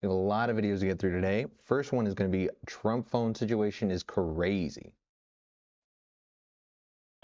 We have a lot of videos to get through today. First one is going to be Trump phone situation is crazy.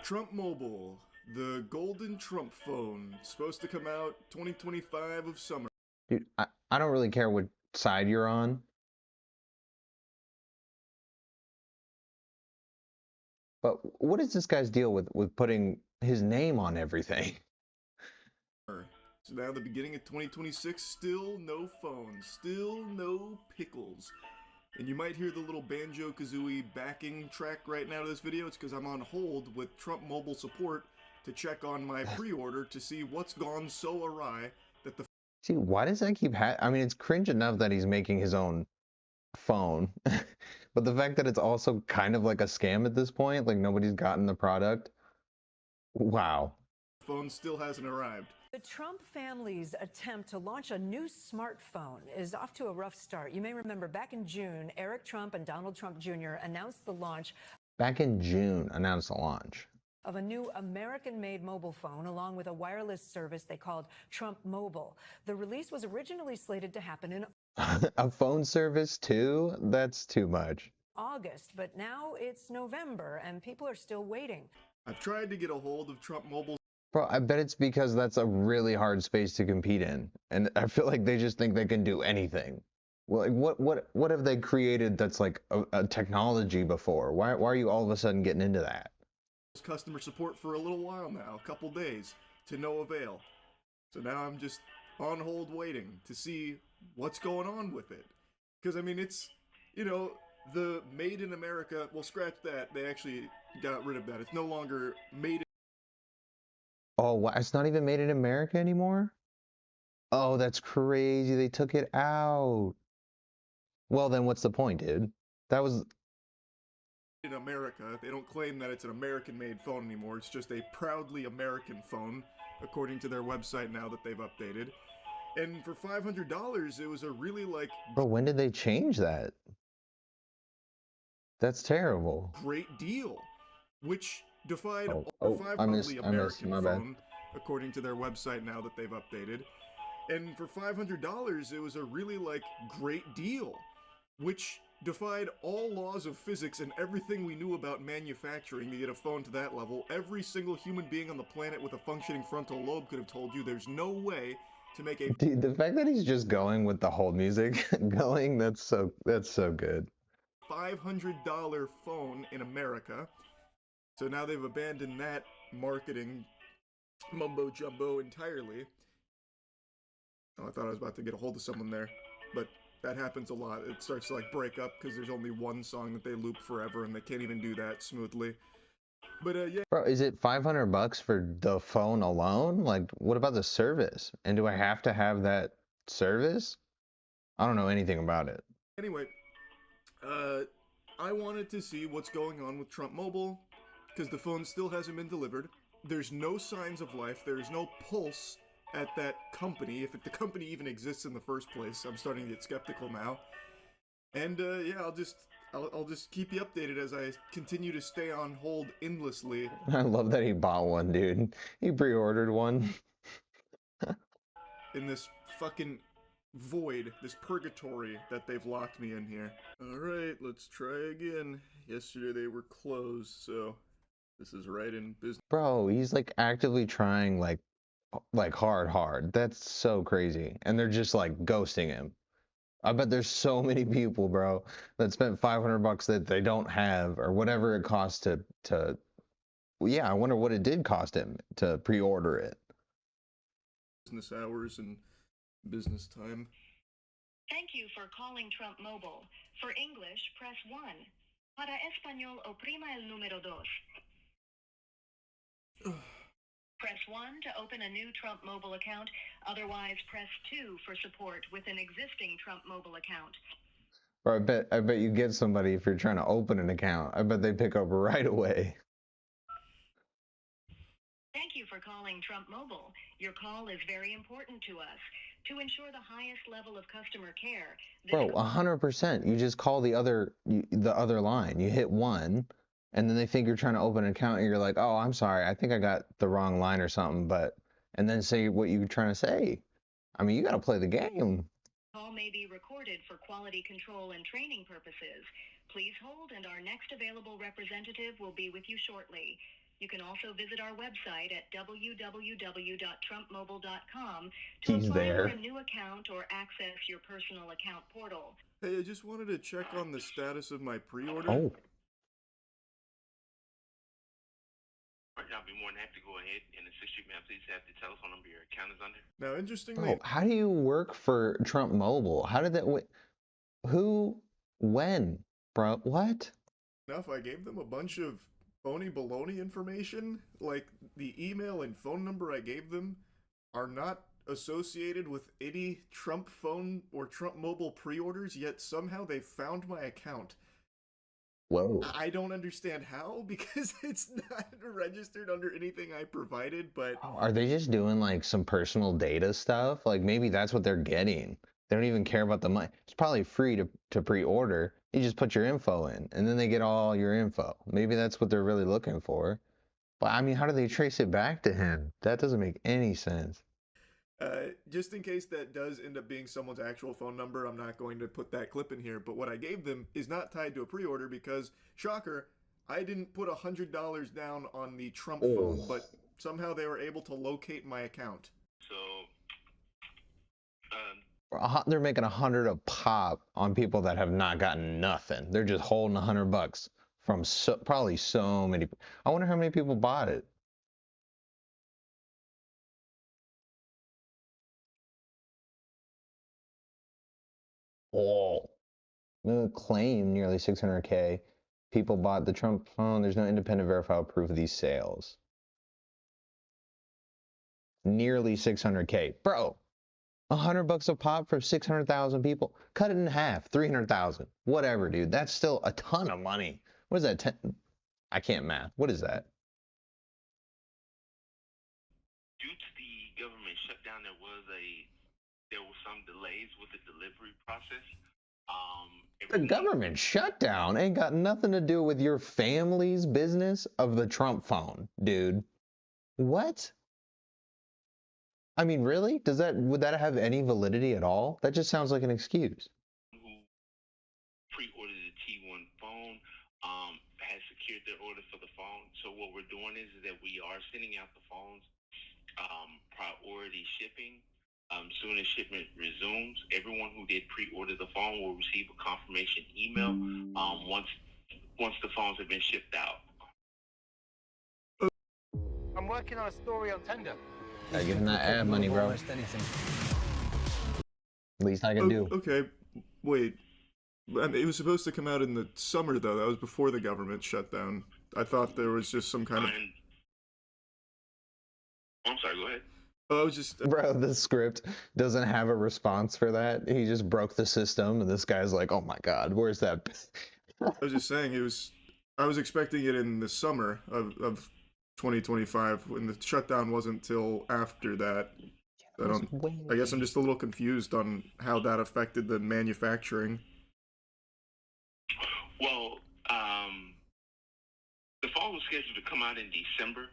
Trump Mobile, the golden Trump phone, supposed to come out 2025 of summer. Dude, I don't really care what side you're on. But what is this guy's deal with putting his name on everything? So now the beginning of 2026, still no phones, still no pickles. And you might hear the little Banjo-Kazooie backing track right now to this video. It's because I'm on hold with Trump Mobile support to check on my pre-order to see what's gone so awry that the... See, why does that keep I mean, it's cringe enough that he's making his own phone. But the fact that it's also kind of like a scam at this point, like nobody's gotten the product. Wow. phone still hasn't arrived. The Trump family's attempt to launch a new smartphone is off to a rough start. You may remember back in June, Eric Trump and Donald Trump Jr. announced the launch of a new American-made mobile phone along with a wireless service they called Trump Mobile. The release was originally slated to happen in a phone service too? That's too much. August, but now it's November and people are still waiting. I've tried to get a hold of Trump Mobile. Bro, I bet it's because that's a really hard space to compete in. And I feel like they just think they can do anything. Well, like what have they created that's like a technology before? Why are you all of a sudden getting into that? Customer support for a little while now, a couple days, to no avail. So now I'm just on hold waiting to see what's going on with it. Because, I mean, it's, you know, the Made in America, well, scratch that. They actually got rid of that. It's no longer made in... Oh, it's not even made in America anymore? Oh, that's crazy. They took it out. Well, then what's the point, dude? That was... in America. They don't claim that it's an American-made phone anymore. It's just a proudly American phone, according to their website now that they've updated. And for $500, it was a really, like... Bro, when did they change that? That's terrible. Great deal, which defied I missed, American my phone, bad. according to their website now that they've updated. And for $500, it was a really, like, great deal, which defied all laws of physics and everything we knew about manufacturing to get a phone to that level. Every single human being on the planet with a functioning frontal lobe could have told you there's no way to make a... Dude, the fact that he's just going with the hold music going, that's so good. $500 phone in America. So now they've abandoned that marketing mumbo jumbo entirely. Oh, I thought I was about to get a hold of someone there, but that happens a lot. It starts to like break up because there's only one song that they loop forever and they can't even do that smoothly. But yeah. Bro, is it $500 for the phone alone? Like, what about the service? And do I have to have that service? I don't know anything about it. Anyway, I wanted to see what's going on with Trump Mobile because the phone still hasn't been delivered. There's no signs of life. There's no pulse at that company, if the company even exists in the first place. I'm starting to get skeptical now. And yeah, I'll just keep you updated as I continue to stay on hold endlessly. I love that he bought one, dude. He pre-ordered one. In this fucking void, this purgatory that they've locked me in here. Alright, let's try again. Yesterday they were closed, so this is right in business. Bro, he's like actively trying like hard. That's so crazy. And they're just like ghosting him. I bet there's so many people, bro, that spent $500 that they don't have or whatever it costs to yeah, I wonder what it did cost him to pre-order it. Business hours and business time. Thank you for calling Trump Mobile. For English, press 1. Para español, oprima el número 2. Press 1 to open a new Trump Mobile account. Otherwise, press 2 for support with an existing Trump Mobile account. Or I bet you get somebody if you're trying to open an account. I bet they pick up right away. Thank you for calling Trump Mobile. Your call is very important to us. To ensure the highest level of customer care... Bro, 100%. You just call the other line. You hit 1. And then they think you're trying to open an account and you're like, oh, I'm sorry, I think I got the wrong line or something, and then say what you're trying to say. I mean, you got to play the game. Call may be recorded for quality control and training purposes. Please hold, and our next available representative will be with you shortly. You can also visit our website at www.trumpmobile.com to He's apply there. for a new account or access your personal account portal. Hey, I just wanted to check on the status of my pre-order. Oh, I'll be more than happy to go ahead and assist you, ma'am. Please have the telephone number your account is under. Now, interestingly, bro, how do you work for Trump Mobile? How did that? Who? When? Bro, what? enough, I gave them a bunch of phony baloney information. Like, the email and phone number I gave them are not associated with any Trump phone or Trump Mobile pre-orders, yet somehow they found my account. Whoa. I don't understand how, because it's not registered under anything I provided, but Oh, are they just doing like some personal data stuff? Like maybe that's what they're getting. They don't even care about the money. It's probably free to pre-order. You just put your info in, and then they get all your info. Maybe that's what they're really looking for. But I mean, how do they trace it back to him? That doesn't make any sense. just in case that does end up being someone's actual phone number, I'm not going to put that clip in here. But what I gave them is not tied to a pre-order because, shocker, I didn't put $100 down on the Trump phone, but somehow they were able to locate my account. So, They're making 100 a pop on people that have not gotten nothing. They're just holding $100 from probably so many. I wonder how many people bought it. Oh, claim nearly 600K. People bought the Trump phone. There's no independent verifiable proof of these sales. Nearly 600K, bro. $100 a pop for 600,000 people. Cut it in half, 300,000. Whatever, dude. That's still a ton of money. What is that? 10? I can't math. What is that? due to the government shutdown, there were some delays with the delivery process. The government shutdown ain't got nothing to do with your family's business of the Trump phone, dude. What? I mean, really? Would that have any validity at all? That just sounds like an excuse. Who pre-ordered the T1 phone has secured their order for the phone. So what we're doing is that we are sending out the phones priority shipping. Soon as shipment resumes, everyone who did pre-order the phone will receive a confirmation email once the phones have been shipped out. I'm working on a story on Tender. I give him that ad money, bro. Least I can do. Okay, wait. I mean, it was supposed to come out in the summer, though. That was before the government shutdown. I thought there was just some kind of... I'm sorry, go ahead. I was just... Bro, the script doesn't have a response for that. He just broke the system, and this guy's like, oh my god, where's that? I was just saying, I was expecting it in the summer of 2025, when the shutdown wasn't till after that. I guess I'm just a little confused on how that affected the manufacturing. Well, the phone was scheduled to come out in December,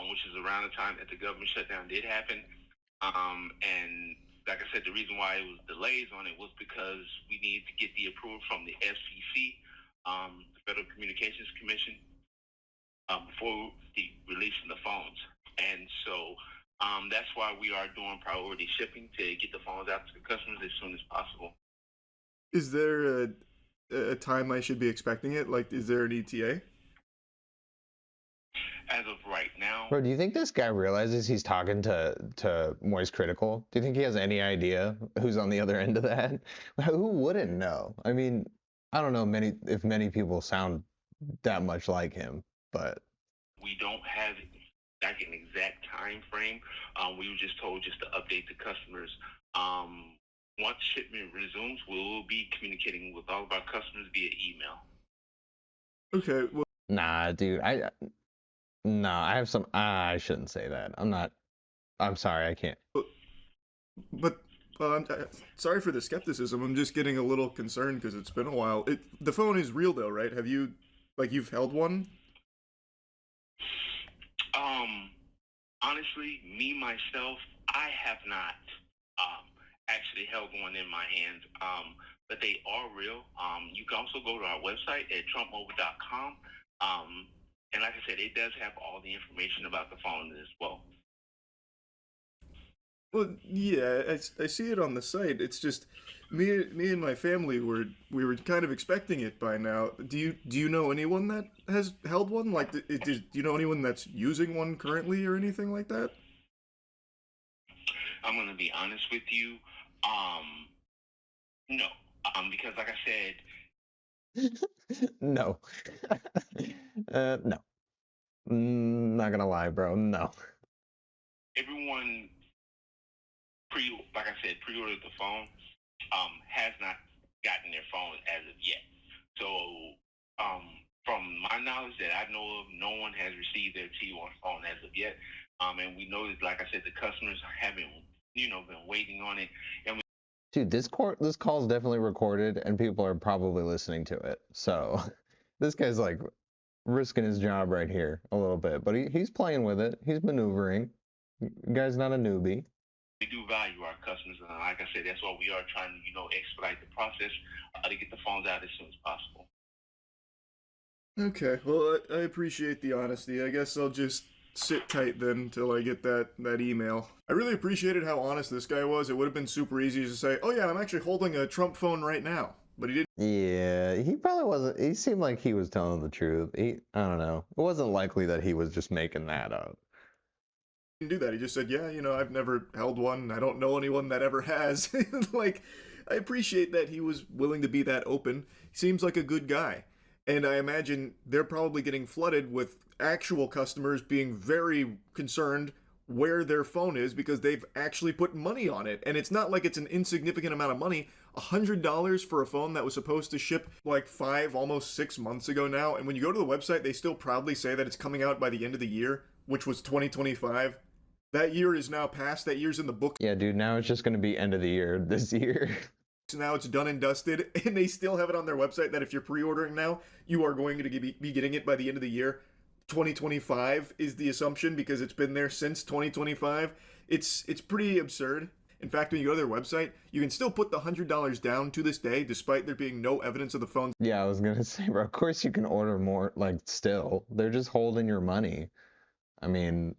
which is around the time that the government shutdown did happen. And like I said, the reason why it was delays on it was because we needed to get the approval from the FCC, the Federal Communications Commission, before releasing the phones. And so that's why we are doing priority shipping to get the phones out to the customers as soon as possible. Is there a time I should be expecting it? Like, is there an ETA? As of right now, Bro, do you think this guy realizes he's talking to Moist Critical? Do you think he has any idea who's on the other end of that? Who wouldn't know? I mean, I don't know if many people sound that much like him, but we don't have like an exact time frame. We were just told just to update the customers. Once shipment resumes, we will be communicating with all of our customers via email. Okay, well... Nah, dude, I shouldn't say that. I'm sorry, I can't. But I'm sorry for the skepticism. I'm just getting a little concerned because it's been a while. The phone is real though, right? Have you, you've held one? Honestly, me myself, I have not actually actually held one in my hands, but they are real. You can also go to our website at trumpmobile.com. And like I said, it does have all the information about the phone as well. Well, yeah, I see it on the site. It's just me and my family were kind of expecting it by now. Do you know anyone that has held one? Like, do you know anyone that's using one currently or anything like that? I'm gonna be honest with you. No. Because like I said, No. No. Not gonna lie, bro. No. everyone pre-ordered the phone, has not gotten their phone as of yet. So, from my knowledge that I know of, no one has received their T1 phone as of yet. And we know that, like I said, the customers haven't, been waiting on it. And Dude, this call is definitely recorded, and people are probably listening to it. So, this guy's like risking his job right here a little bit, but he's playing with it. He's maneuvering. Guy's not a newbie. we do value our customers, and like I said, that's why we are trying to, expedite the process to get the phones out as soon as possible. Okay, well, I appreciate the honesty. I guess I'll just sit tight then until I get that email. I really appreciated how honest this guy was. It would have been super easy to say, oh yeah, I'm actually holding a Trump phone right now. But he didn't. Yeah, he probably wasn't. He seemed like he was telling the truth. I don't know. It wasn't likely that he was just making that up. Do that. He just said, yeah, I've never held one. I don't know anyone that ever has. Like, I appreciate that he was willing to be that open. He seems like a good guy. And I imagine they're probably getting flooded with actual customers being very concerned where their phone is because they've actually put money on it. And it's not like it's an insignificant amount of money. $100 for a phone that was supposed to ship like 5, almost 6 months ago now. And when you go to the website, they still proudly say that it's coming out by the end of the year, which was 2025. That year is now past. That year's in the book. Yeah, dude, now it's just going to be end of the year this year. So now it's done and dusted, and they still have it on their website that if you're pre-ordering now, you are going to be getting it by the end of the year. 2025 is the assumption because it's been there since 2025. It's pretty absurd. In fact, when you go to their website, you can still put the $100 down to this day, despite there being no evidence of the phone. Yeah, I was going to say, bro, of course you can order more, like, still. They're just holding your money. I mean...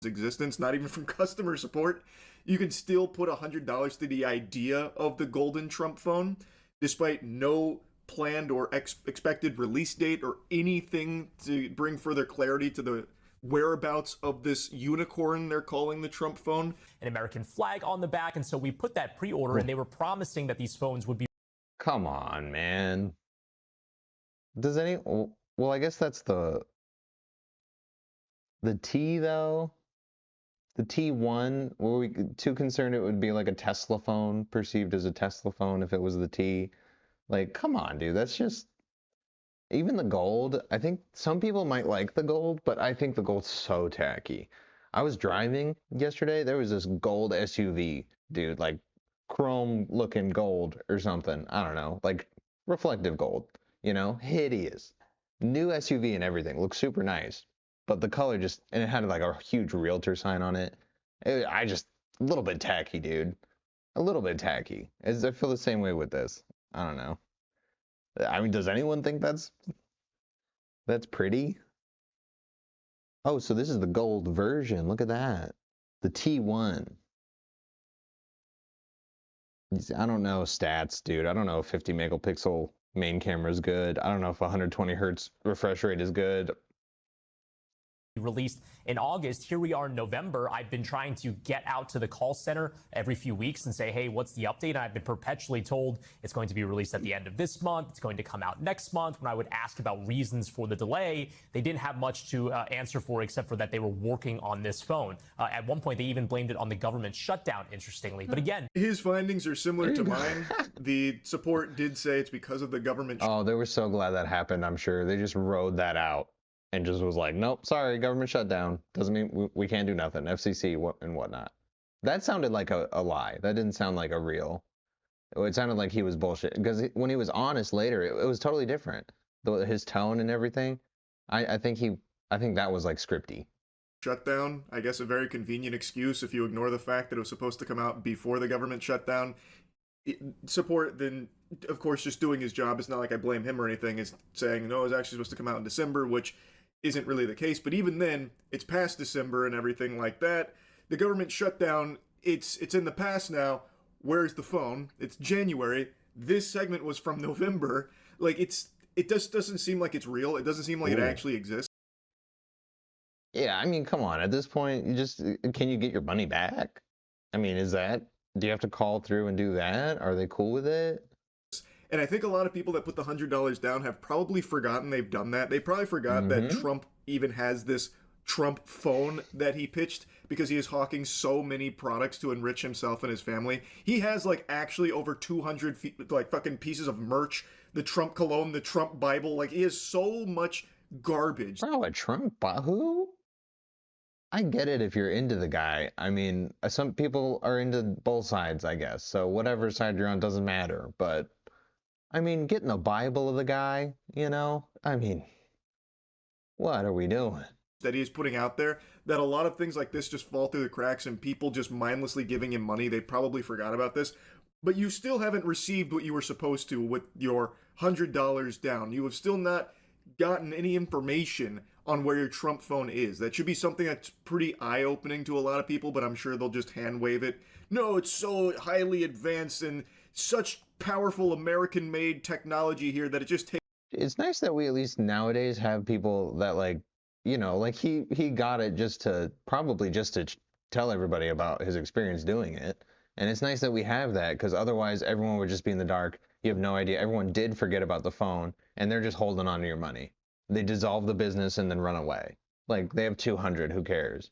existence, not even from customer support. You can still put $100 to the idea of the golden Trump phone, despite no planned or expected release date or anything to bring further clarity to the whereabouts of this unicorn they're calling the Trump phone. An American flag on the back, and so we put that pre-order, and they were promising that these phones would be... Come on, man. Does any... Well, I guess that's the T, though. The T1, were we too concerned it would be like a Tesla phone, perceived as a Tesla phone if it was the T? Like, come on, dude. That's just... Even the gold, I think some people might like the gold, but I think the gold's so tacky. I was driving yesterday, there was this gold SUV, dude, like chrome-looking gold or something. I don't know, like reflective gold, hideous. New SUV and everything, looks super nice. But the color just, and it had like a huge realtor sign on it. A little bit tacky, dude. A little bit tacky. I feel the same way with this. I don't know. I mean, does anyone think that's pretty? Oh, so this is the gold version. Look at that. The T1. I don't know stats, dude. I don't know if 50 megapixel main camera is good. I don't know if 120 hertz refresh rate is good. Released in August. Here we are in November. I've been trying to get out to the call center every few weeks and say, hey, what's the update? And I've been perpetually told it's going to be released at the end of this month. It's going to come out next month. When I would ask about reasons for the delay, they didn't have much to answer for except for that they were working on this phone. At one point, they even blamed it on the government shutdown, interestingly. But again, his findings are similar to mine. The support did say it's because of the government. Oh, they were so glad that happened, I'm sure. They just rode that out. And just was like, nope, sorry, government shutdown. Doesn't mean we can't do nothing. FCC and whatnot. That sounded like a lie. That didn't sound like a real. It sounded like he was bullshit. Because when he was honest later, it was totally different. His tone and everything. I think that was like scripty. shutdown. I guess a very convenient excuse if you ignore the fact that it was supposed to come out before the government shutdown. Support, then of course just doing his job. It's not like I blame him or anything. Is saying no, it was actually supposed to come out in December, which isn't really the case. But even then, it's past December and everything like that. The government shutdown, it's in the past now. Where's the phone? It's January. This segment was from November. Like it just doesn't seem like it's real. It doesn't seem like it actually exists. Yeah, I mean, come on. At this point, can you get your money back? I mean, do you have to call through and do that? Are they cool with it? And I think a lot of people that put the $100 down have probably forgotten they've done that. They probably forgot that Trump even has this Trump phone that he pitched because he is hawking so many products to enrich himself and his family. He has like actually over 200 like fucking pieces of merch, the Trump cologne, the Trump Bible. Like he has so much garbage. Bro, a Trump who? I get it if you're into the guy. I mean, some people are into both sides, I guess. So whatever side you're on doesn't matter. But I mean, getting a Bible of the guy, you know? I mean, what are we doing? That he is putting out there, that a lot of things like this just fall through the cracks and people just mindlessly giving him money. They probably forgot about this. But you still haven't received what you were supposed to with your $100 down. You have still not gotten any information on where your Trump phone is. That should be something that's pretty eye-opening to a lot of people, but I'm sure they'll just hand-wave it. No, it's so highly advanced and such powerful American-made technology here that it just takes... It's nice that we at least nowadays have people that, like, you know, like he got it probably just to tell everybody about his experience doing it. And it's nice that we have that, because otherwise everyone would just be in the dark. You have no idea. Everyone did forget about the phone, and they're just holding on to your money. They dissolve the business and then run away. Like, they have 200, who cares?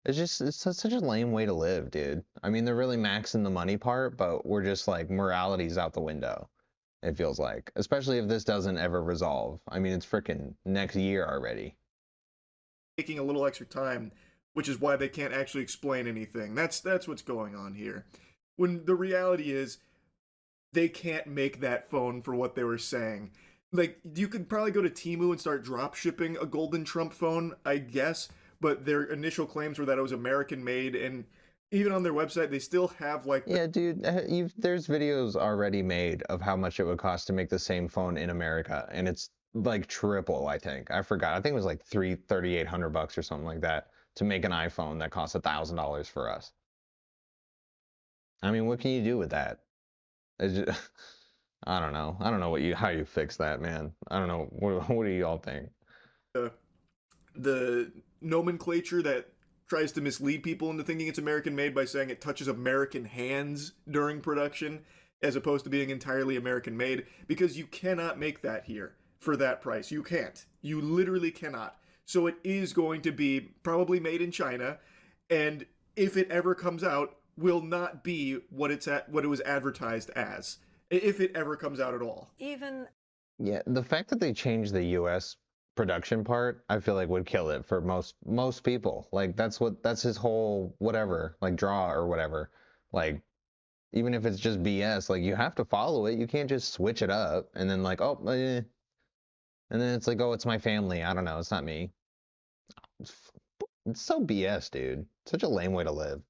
It's such a lame way to live, dude. I mean, they're really maxing the money part, but we're just like, morality's out the window, it feels like. Especially if this doesn't ever resolve. I mean, it's freaking next year already. Taking a little extra time, which is why they can't actually explain anything. That's what's going on here. When the reality is, they can't make that phone for what they were saying. Like, you could probably go to Temu and start drop shipping a golden Trump phone, I guess, but their initial claims were that it was American made, and even on their website, they still have like... Yeah, dude, there's videos already made of how much it would cost to make the same phone in America, and it's like triple, I think. I forgot. I think it was like $3,800 or something like that to make an iPhone that costs $1,000 for us. I mean, what can you do with that? I don't know. I don't know how you fix that, man. I don't know. What do y'all think? The nomenclature that tries to mislead people into thinking it's American made by saying it touches American hands during production, as opposed to being entirely American made, because you cannot make that here for that price. You can't. You literally cannot. So it is going to be probably made in China, and if it ever comes out, will not be what it was advertised as, if it ever comes out at all. Yeah, the fact that they changed the US production part, I feel like would kill it for most people. Like that's his whole whatever, like draw or whatever. Like, even if it's just BS, like you have to follow it. You can't just switch it up and then like, oh, and then it's like, oh, it's my family. I don't know, it's not me. It's so BS, dude. Such a lame way to live.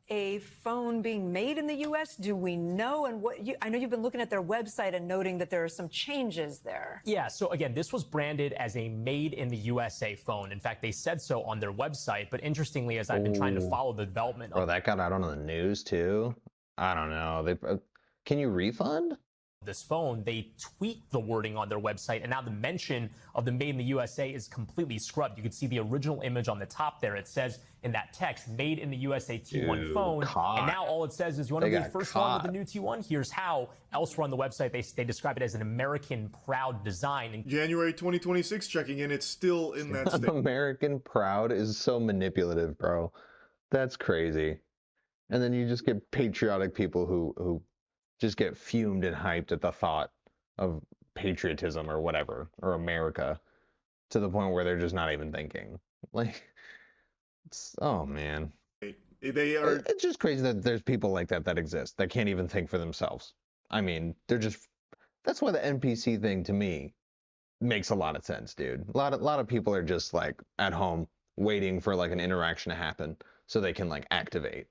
A phone being made in the U.S.? Do we know? And I know you've been looking at their website and noting that there are some changes there. Yeah, so again, this was branded as a made in the USA phone. In fact, they said so on their website. But interestingly, as I've been trying to follow the development of that got out on the news too. I don't know. Can you refund this phone? They tweaked the wording on their website, and now the mention of the made in the USA is completely scrubbed. You can see the original image on the top there. It says in that text, made in the USA T1 phone. And now all it says is, you want to be the first one with the new T1? Here's how. Elsewhere on the website, they describe it as an American proud design. In January 2026, checking in, it's still in that state. American proud is so manipulative, bro. That's crazy. And then you just get patriotic people who just get fumed and hyped at the thought of patriotism or whatever, or America, to the point where they're just not even thinking. Like, oh man. It's just crazy that there's people like that exist, that can't even think for themselves. I mean, that's why the NPC thing to me makes a lot of sense, dude. A lot of people are just like at home waiting for like an interaction to happen so they can like activate.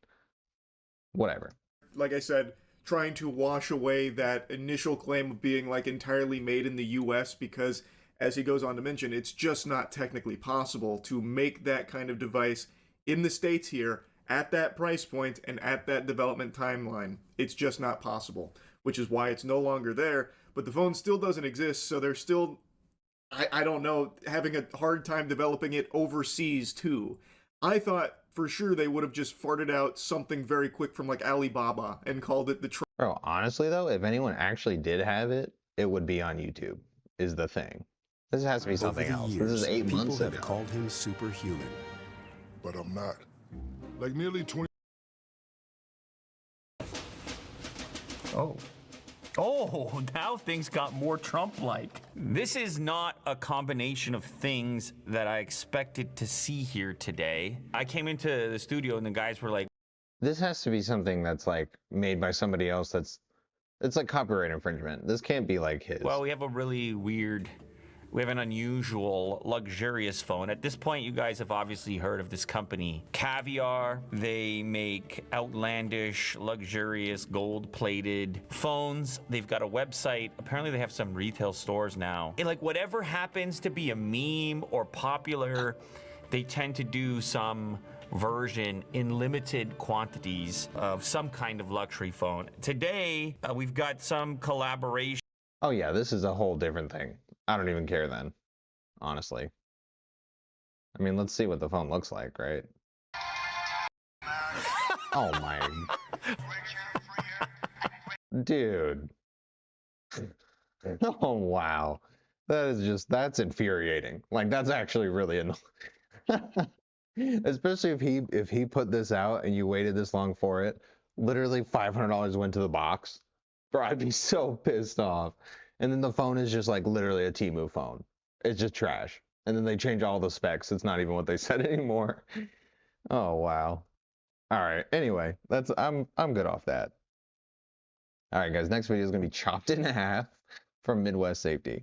Whatever. Like I said, trying to wash away that initial claim of being like entirely made in the US, because as he goes on to mention, it's just not technically possible to make that kind of device in the States here at that price point and at that development timeline. It's just not possible, which is why it's no longer there. But the phone still doesn't exist, so they're still, I don't know, having a hard time developing it overseas too. I thought for sure they would have just farted out something very quick from like Alibaba and called it the Bro, honestly though, if anyone actually did have it, it would be on YouTube, is the thing. This has to be something else. This is 8 months ago. People have called him superhuman. But I'm not. Like nearly 20. Oh, now things got more Trump-like. This is not a combination of things that I expected to see here today. I came into the studio and the guys were like, This has to be something that's like made by somebody else it's like copyright infringement. This can't be like his. well, we have an unusual, luxurious phone. At this point, you guys have obviously heard of this company, Caviar. They make outlandish, luxurious, gold-plated phones. They've got a website. Apparently, they have some retail stores now. And like whatever happens to be a meme or popular, they tend to do some version in limited quantities of some kind of luxury phone. Today, we've got some collaboration. Oh yeah, this is a whole different thing. I don't even care then, honestly. I mean, let's see what the phone looks like, right? Oh my. Dude. Oh wow. That's infuriating. Like that's actually really annoying. Especially if he put this out and you waited this long for it. Literally $500 went to the box. Bro, I'd be so pissed off. And then the phone is just like literally a Temu phone. It's just trash. And then they change all the specs. It's not even what they said anymore. Oh wow. All right. Anyway, I'm good off that. All right, guys. Next video is gonna be chopped in half from Midwest Safety.